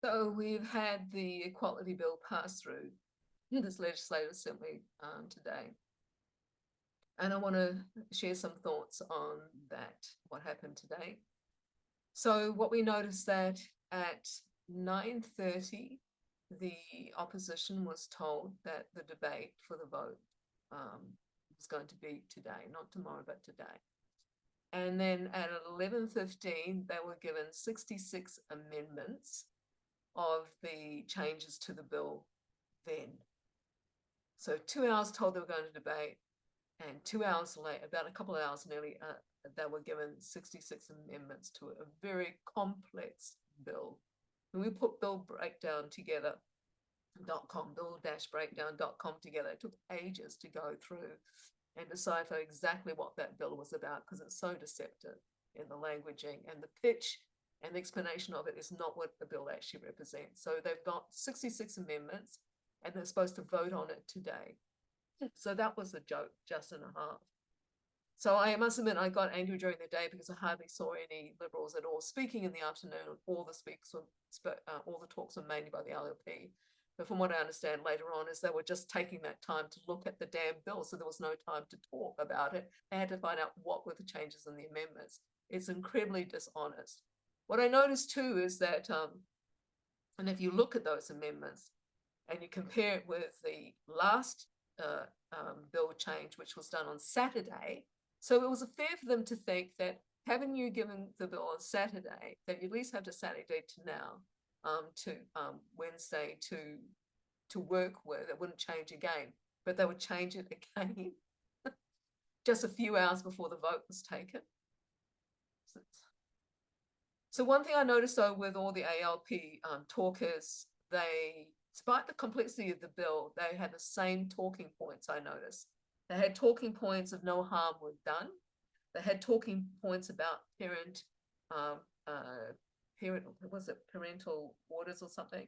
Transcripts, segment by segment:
So we've had the Equality Bill pass through this Legislative Assembly today. And I want to share some thoughts on that, what happened today. So what we noticed that at 9:30, the opposition was told that the debate for the vote was going to be today, not tomorrow, but today. And then at 11:15, they were given 66 amendments of the changes to the bill then. So 2 hours told they were going to debate, and 2 hours later, about a couple of hours nearly, they were given 66 amendments to a very complex bill. And we put bill breakdown together, bill-breakdown.com together. It took ages to go through and decipher exactly what that bill was about, because it's so deceptive in the languaging, and the pitch and the explanation of it is not what the bill actually represents. So they've got 66 amendments and they're supposed to vote on it today. So that was a joke, just and a half. So I must admit, I got angry during the day because I hardly saw any Liberals at all speaking in the afternoon. All the talks were mainly by the LLP. But from what I understand later on is they were just taking that time to look at the damn bill. So there was no time to talk about it. They had to find out what were the changes in the amendments. It's incredibly dishonest. What I noticed too is that, and if you look at those amendments and you compare it with the last bill change, which was done on Saturday, so it was fair for them to think that having you given the bill on Saturday, that you at least have to Saturday to now, to Wednesday to work with. It wouldn't change again, but they would change it again just a few hours before the vote was taken. So one thing I noticed though with all the ALP talkers, despite the complexity of the bill, they had the same talking points. I noticed they had talking points of no harm was done. They had talking points about parental orders or something.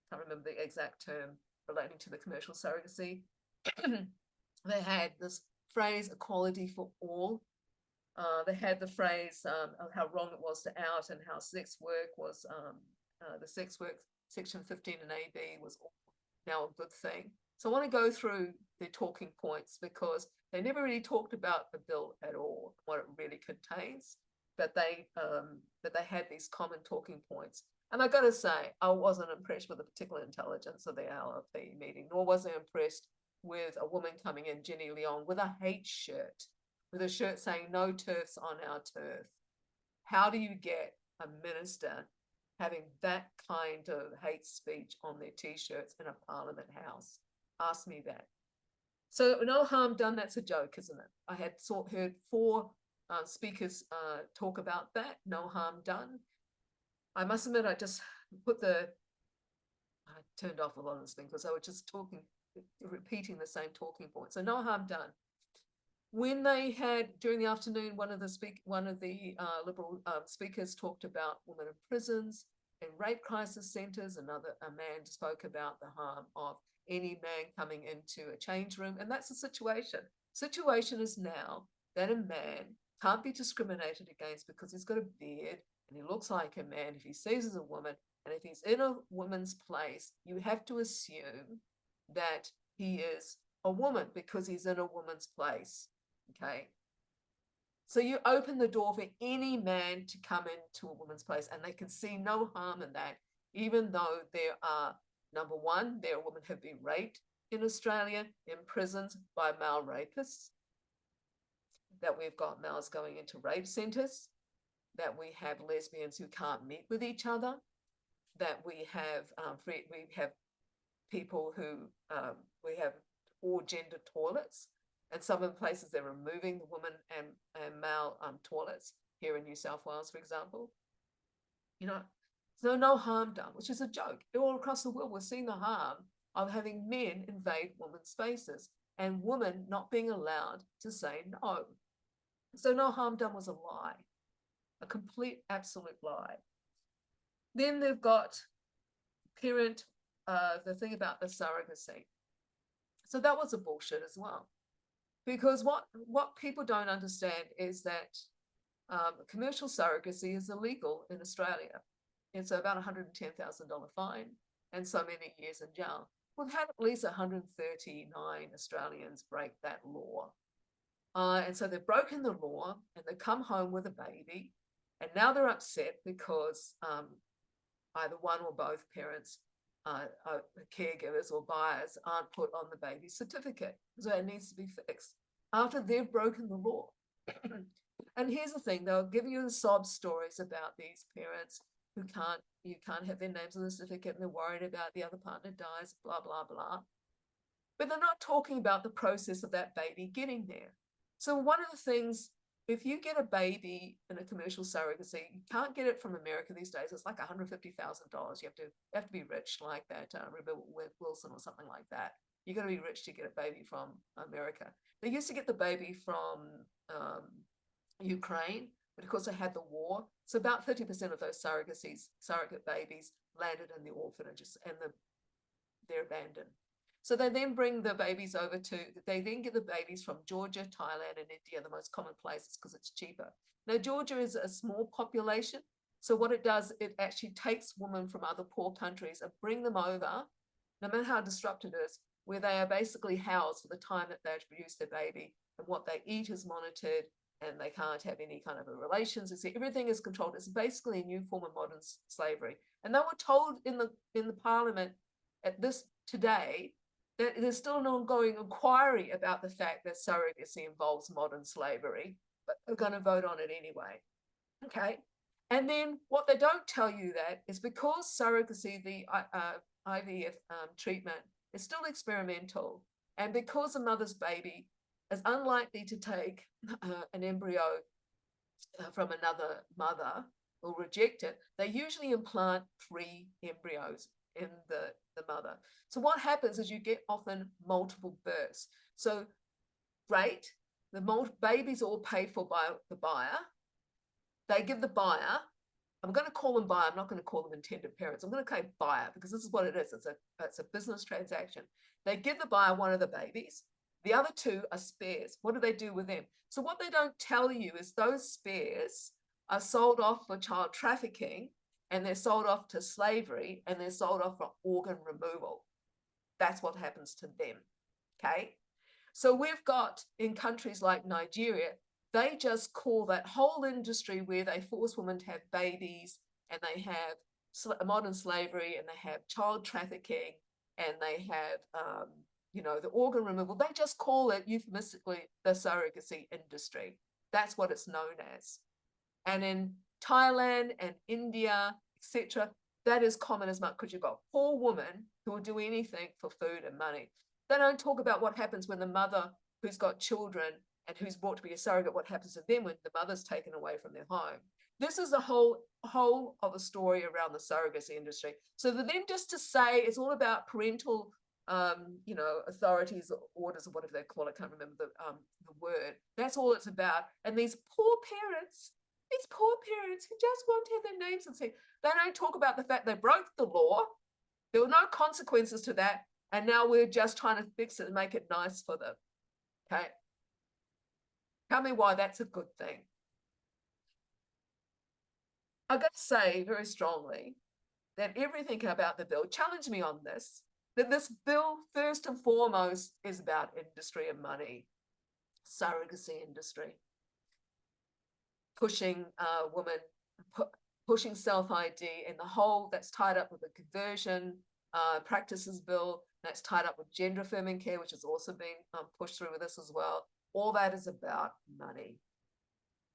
Can't remember the exact term relating to the commercial surrogacy. They had this phrase equality for all. They had the phrase of how wrong it was to out, and how sex work was the sex work section 15 and AB was now a good thing. So I want to go through the talking points because they never really talked about the bill at all, what it really contains, but they had these common talking points. And I got to say, I wasn't impressed with the particular intelligence of the LLP meeting, nor was I impressed with a woman coming in, Jenny Leong, with a hate shirt, with a shirt saying no TERFs on our turf. How do you get a minister having that kind of hate speech on their t-shirts in a Parliament House? Ask me that. So no harm done, that's a joke, isn't it? I had heard 4 speakers talk about that, no harm done. I must admit, I just I turned off a lot of this thing because I was just repeating the same talking points. So no harm done. When they had, during the afternoon, one of the Liberal speakers talked about women in prisons and rape crisis centres. A man spoke about the harm of any man coming into a change room. And that's the situation. Situation is now that a man can't be discriminated against because he's got a beard and he looks like a man if he sees as a woman. And if he's in a woman's place, you have to assume that he is a woman because he's in a woman's place. Okay. So you open the door for any man to come into a woman's place, and they can see no harm in that, even though there are, number one, there are women who have been raped in Australia in prisons by male rapists, that we've got males going into rape centres, that we have lesbians who can't meet with each other, that we have people who we have all gender toilets. And some of the places they're removing the women and male toilets here in New South Wales, for example. You know, so no harm done, which is a joke. All across the world, we're seeing the harm of having men invade women's spaces and women not being allowed to say no. So no harm done was a lie, a complete, absolute lie. Then they've got the thing about the surrogacy. So that was a bullshit as well. Because what people don't understand is that commercial surrogacy is illegal in Australia. it's about $110,000 fine and so many years in jail. We've had at least 139 Australians break that law. And so they've broken the law and they come home with a baby. And now they're upset because either one or both parents, caregivers or buyers, aren't put on the baby certificate. So it needs to be fixed after they've broken the law. And here's the thing, they'll give you the sob stories about these parents who you can't have their names on the certificate and they're worried about the other partner dies, blah, blah, blah. But they're not talking about the process of that baby getting there. So one of the things, if you get a baby in a commercial surrogacy, you can't get it from America these days. It's like $150,000. You have to be rich like that, Rebecca Wilson or something like that. You got to be rich to get a baby from America. They used to get the baby from Ukraine, but of course they had the war. So about 30% of those surrogate babies landed in the orphanages and they're abandoned. So they then bring the babies they then get the babies from Georgia, Thailand, and India, the most common places because it's cheaper. Now, Georgia is a small population. So what it does, it actually takes women from other poor countries and bring them over, no matter how disrupted it is, where they are basically housed for the time that they produce their baby, and what they eat is monitored, and they can't have any kind of relations. Everything is controlled. It's basically a new form of modern slavery. And they were told in the parliament at this today that there's still an ongoing inquiry about the fact that surrogacy involves modern slavery, but they're going to vote on it anyway. Okay. And then what they don't tell you that is because surrogacy, the IVF treatment, is still experimental, and because a mother's baby is unlikely to take an embryo from another mother or reject it, they usually implant 3 embryos in the mother. So what happens is you get often multiple births. So great, the babies are all paid for by the buyer. They give the buyer, I'm going to call them buyer, I'm not going to call them intended parents. I'm going to call buyer because this is what it is. It's a business transaction. They give the buyer one of the babies. The other 2 are spares. What do they do with them? So what they don't tell you is those spares are sold off for child trafficking, and they're sold off to slavery, and they're sold off for organ removal. That's what happens to them, okay? So we've got, in countries like Nigeria, they just call that whole industry where they force women to have babies, and they have modern slavery, and they have child trafficking, and they have, the organ removal. They just call it euphemistically the surrogacy industry. That's what it's known as. And in Thailand and India, etc., that is common as much because you've got poor women who will do anything for food and money. They don't talk about what happens when the mother who's got children and who's brought to be a surrogate, what happens to them when the mother's taken away from their home. This is the whole of a story around the surrogacy industry. So for them just to say it's all about parental authorities, orders, or whatever they call it, I can't remember the word. That's all it's about. And these poor parents who just want to have their names and say, they don't talk about the fact they broke the law. There were no consequences to that. And now we're just trying to fix it and make it nice for them. Okay. Tell me why that's a good thing. I've got to say very strongly that everything about the bill, challenge me on this, that this bill first and foremost is about industry and money, surrogacy industry, pushing women, pushing self-ID, and the whole that's tied up with the conversion practices bill, that's tied up with gender affirming care, which has also been pushed through with this as well. All that is about money.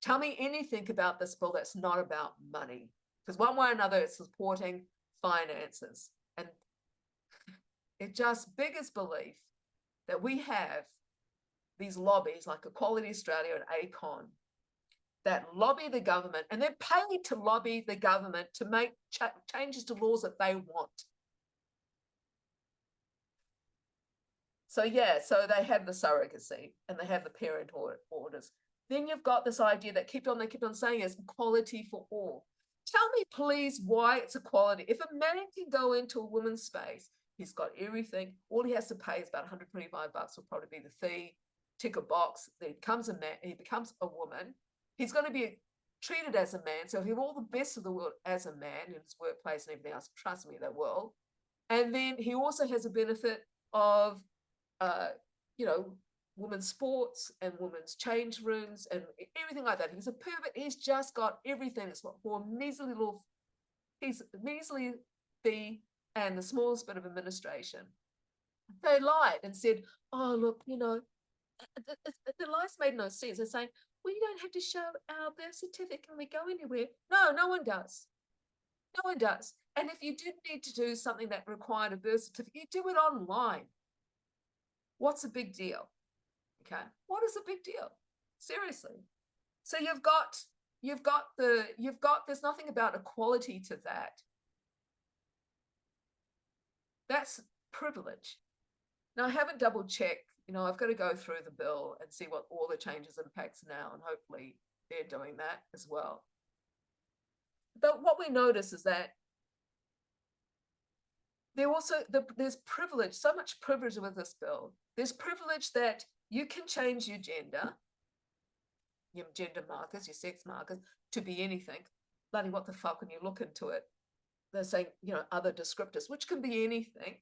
Tell me anything about this bill that's not about money, because one way or another it's supporting finances. And it just beggars belief that we have these lobbies like Equality Australia and ACON that lobby the government, and they're paid to lobby the government to make changes to laws that they want. So yeah, so they have the surrogacy and they have the parent orders. Then you've got this idea that they keep on saying is equality for all. Tell me please why it's equality. If a man can go into a woman's space, he's got everything, all he has to pay is about $125 will probably be the fee, tick a box, he becomes a man, he becomes a woman. He's going to be treated as a man. So he'll have all the best of the world as a man in his workplace and everything else. Trust me, they will. And then he also has a benefit of, you know, women's sports and women's change rooms and everything like that. He's a pervert. He's just got everything. It's for a measly little piece, measly fee and the smallest bit of administration. They lied and said, oh, look, you know, the lies made no sense. They're saying, well, you don't have to show our birth certificate when we go anywhere. No, no one does. No one does. And if you did need to do something that required a birth certificate, you do it online. What's a big deal? Okay, what is a big deal? Seriously. So there's nothing about equality to that. That's privilege. Now, I haven't double checked, you know, I've got to go through the bill and see what all the changes impacts now, and hopefully they're doing that as well. But what we notice is that there's privilege, so much privilege with this bill. There's privilege that you can change your gender markers, your sex markers, to be anything. Bloody what the fuck when you look into it. They're saying, you know, other descriptors, which can be anything.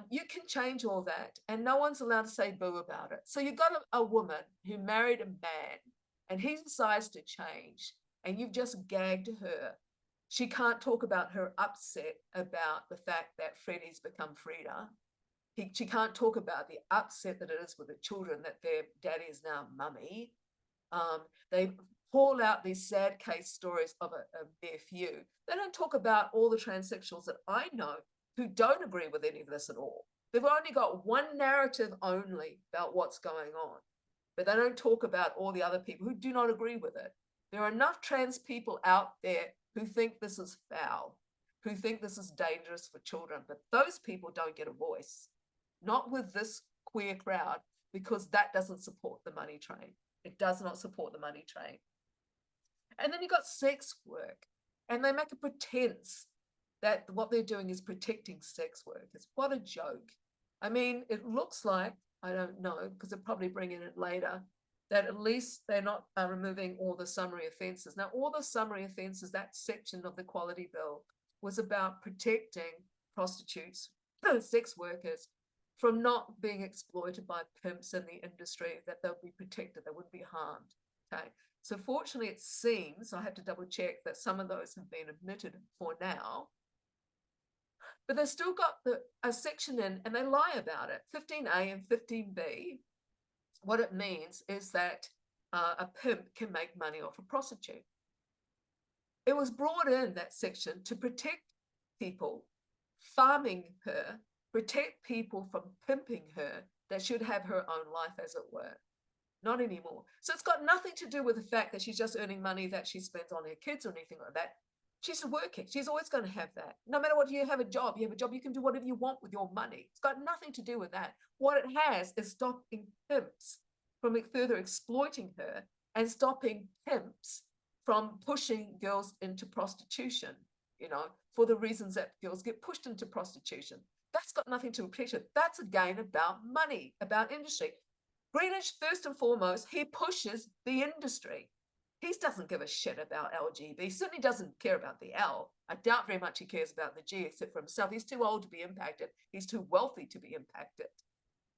You can change all that and no one's allowed to say boo about it. So you've got a woman who married a man and he decides to change and you've just gagged her. She can't talk about her upset about the fact that Freddie's become Frida. She can't talk about the upset that it is with the children that their daddy is now mummy. They haul out these sad case stories of their few. They don't talk about all the transsexuals that I know who don't agree with any of this at all. They've only got one narrative only about what's going on, but they don't talk about all the other people who do not agree with it. There are enough trans people out there who think this is foul, who think this is dangerous for children, but those people don't get a voice, not with this queer crowd, because that doesn't support the money train. It does not support the money train. And then you've got sex work, and they make a pretense that what they're doing is protecting sex workers. What a joke. I mean, it looks like, I don't know, because they'll probably bring in it later, that at least they're not removing all the summary offences. Now, all the summary offences, that section of the Equality Bill was about protecting prostitutes, sex workers, from not being exploited by pimps in the industry, that they'll be protected, they wouldn't be harmed. Okay. So fortunately, it seems, I have to double check, that some of those have been omitted for now, but they've still got a section in, and they lie about it. 15A and 15B, what it means is that a pimp can make money off a prostitute. It was brought in, that section, to protect people farming her, protect people from pimping her, that should have her own life, as it were. Not anymore. So it's got nothing to do with the fact that she's just earning money that she spends on her kids or anything like that. She's working. She's always going to have that. No matter what, you have a job, you can do whatever you want with your money. It's got nothing to do with that. What it has is stopping pimps from further exploiting her and stopping pimps from pushing girls into prostitution, you know, for the reasons that girls get pushed into prostitution. That's got nothing to do with protection. That's again about money, about industry. Greenwich, first and foremost, he pushes the industry. He doesn't give a shit about LGBT. He certainly doesn't care about the L. I doubt very much he cares about the G, except for himself. He's too old to be impacted. He's too wealthy to be impacted.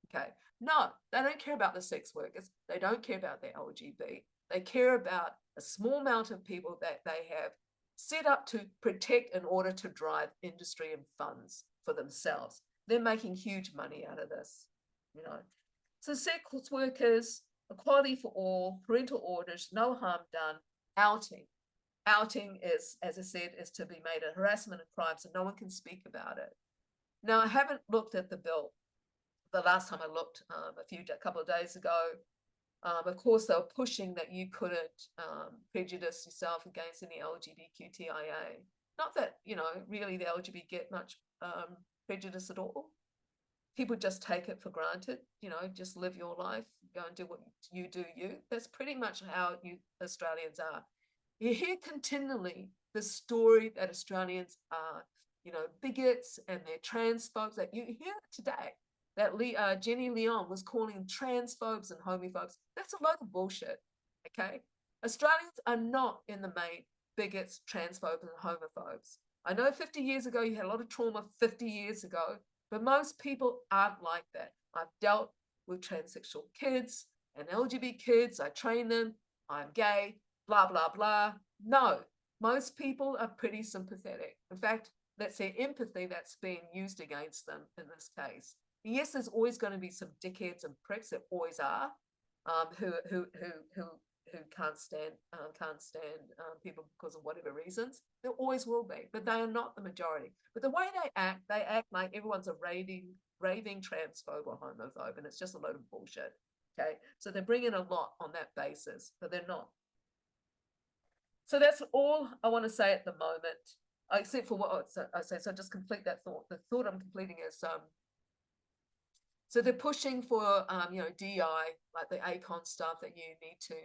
Okay. No, they don't care about the sex workers. They don't care about the LGBT. They care about a small amount of people that they have set up to protect in order to drive industry and funds for themselves. They're making huge money out of this, you know. So sex workers, equality for all, parental orders, no harm done, outing. Outing is, as I said, is to be made a harassment and crime, so no one can speak about it. Now, I haven't looked at the bill. The last time I looked, a couple of days ago, of course, they were pushing that you couldn't prejudice yourself against any LGBTQIA. Not that, you know, really the LGBT get much prejudice at all. People just take it for granted, you know, just live your life, go and do what you do you. That's pretty much how you Australians are. You hear continually the story that Australians are, you know, bigots and they're transphobes. That you hear today that Jenny Leon was calling transphobes and homophobes. That's a load of bullshit, okay? Australians are not in the main bigots, transphobes, and homophobes. I know 50 years ago you had a lot of trauma 50 years ago, but most people aren't like that. I've dealt with transsexual kids and LGBT kids. I train them. I'm gay, blah, blah, blah. No, most people are pretty sympathetic. In fact, let's say empathy that's being used against them in this case. Yes, there's always going to be some dickheads and pricks. There always are, who can't stand people because of whatever reasons. There always will be, but they are not the majority. But the way they act like everyone's a raving transphobe or homophobe, and it's just a load of bullshit. Okay, so they bring in a lot on that basis, but they're not. So that's all I want to say at the moment, except for what I say. So just complete that thought. The thought I'm completing is so they're pushing for DEI, like the ACON stuff, that you need to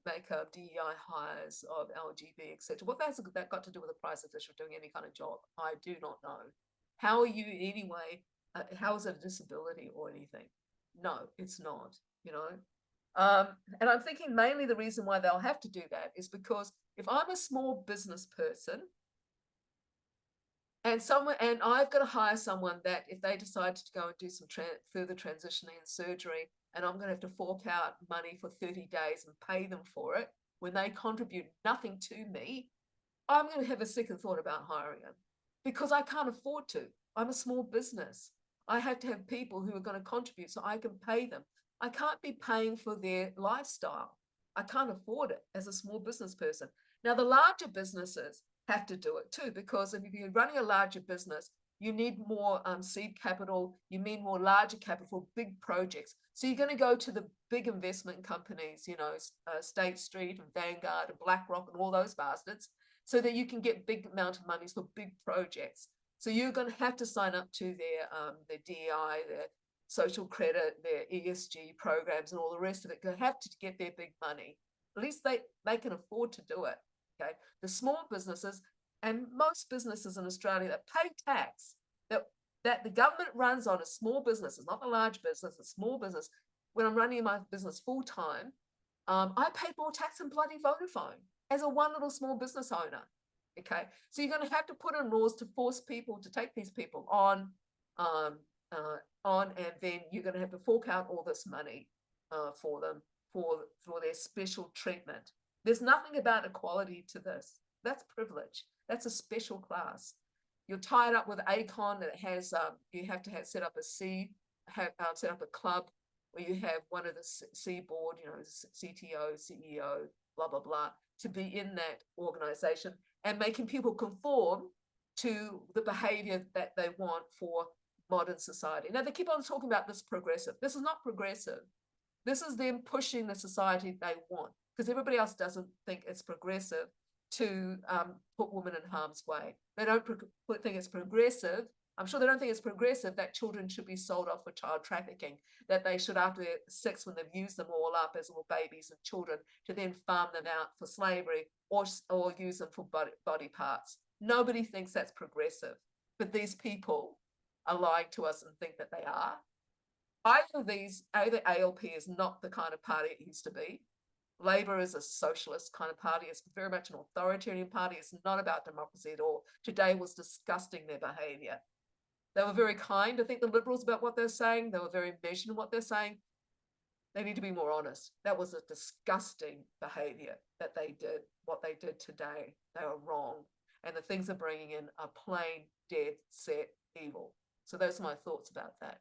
make up DEI hires of LGB, etc. What has that got to do with the price of fish or doing any kind of job? I do not know. How are you anyway? How is it a disability or anything? No, it's not, and I'm thinking mainly the reason why they'll have to do that is because if I'm a small business person and I've got to hire someone that if they decide to go and do some further transitioning and surgery, and I'm going to have to fork out money for 30 days and pay them for it when they contribute nothing to me, I'm going to have a second thought about hiring them because I can't afford to. I'm a small business. I have to have people who are going to contribute so I can pay them. I can't be paying for their lifestyle. I can't afford it as a small business person. Now, the larger businesses have to do it too, because if you're running a larger business, you need more seed capital, you need more larger capital for big projects. So you're going to go to the big investment companies, State Street and Vanguard and BlackRock and all those bastards, so that you can get big amount of monies for big projects. So you're going to have to sign up to their DEI, their social credit, their ESG programs and all the rest of it. They have to get their big money. At least they can afford to do it. Okay, the small businesses and most businesses in Australia that pay tax that the government runs on is small businesses, not the large business, a small business. When I'm running my business full time, I paid more tax than bloody Vodafone as a one little small business owner. Okay, so you're going to have to put in laws to force people to take these people on, and then you're going to have to fork out all this money for them for their special treatment. There's nothing about equality to this. That's privilege. That's a special class. You're tied up with ACON that has you have to set up a set up a club where you have one of the C board, CTO, CEO, blah blah blah, to be in that organization and making people conform to the behavior that they want for modern society. Now they keep on talking about this progressive. This is not progressive. This is them pushing the society they want, because everybody else doesn't think it's progressive to put women in harm's way. They don't think it's progressive. I'm sure they don't think it's progressive that children should be sold off for child trafficking, that they should, after sex, when they've used them all up as little babies and children, to then farm them out for slavery or use them for body parts. Nobody thinks that's progressive, but these people are lying to us and think that they are. Either ALP is not the kind of party it used to be. Labor is a socialist kind of party. It's very much an authoritarian party. It's not about democracy at all. Today was disgusting, their behavior. They were very kind, I think, the Liberals, about what they're saying. They were very measured in what they're saying. They need to be more honest. That was a disgusting behavior that they did, what they did today. They were wrong. And the things they're bringing in are plain, dead set evil. So those are my thoughts about that.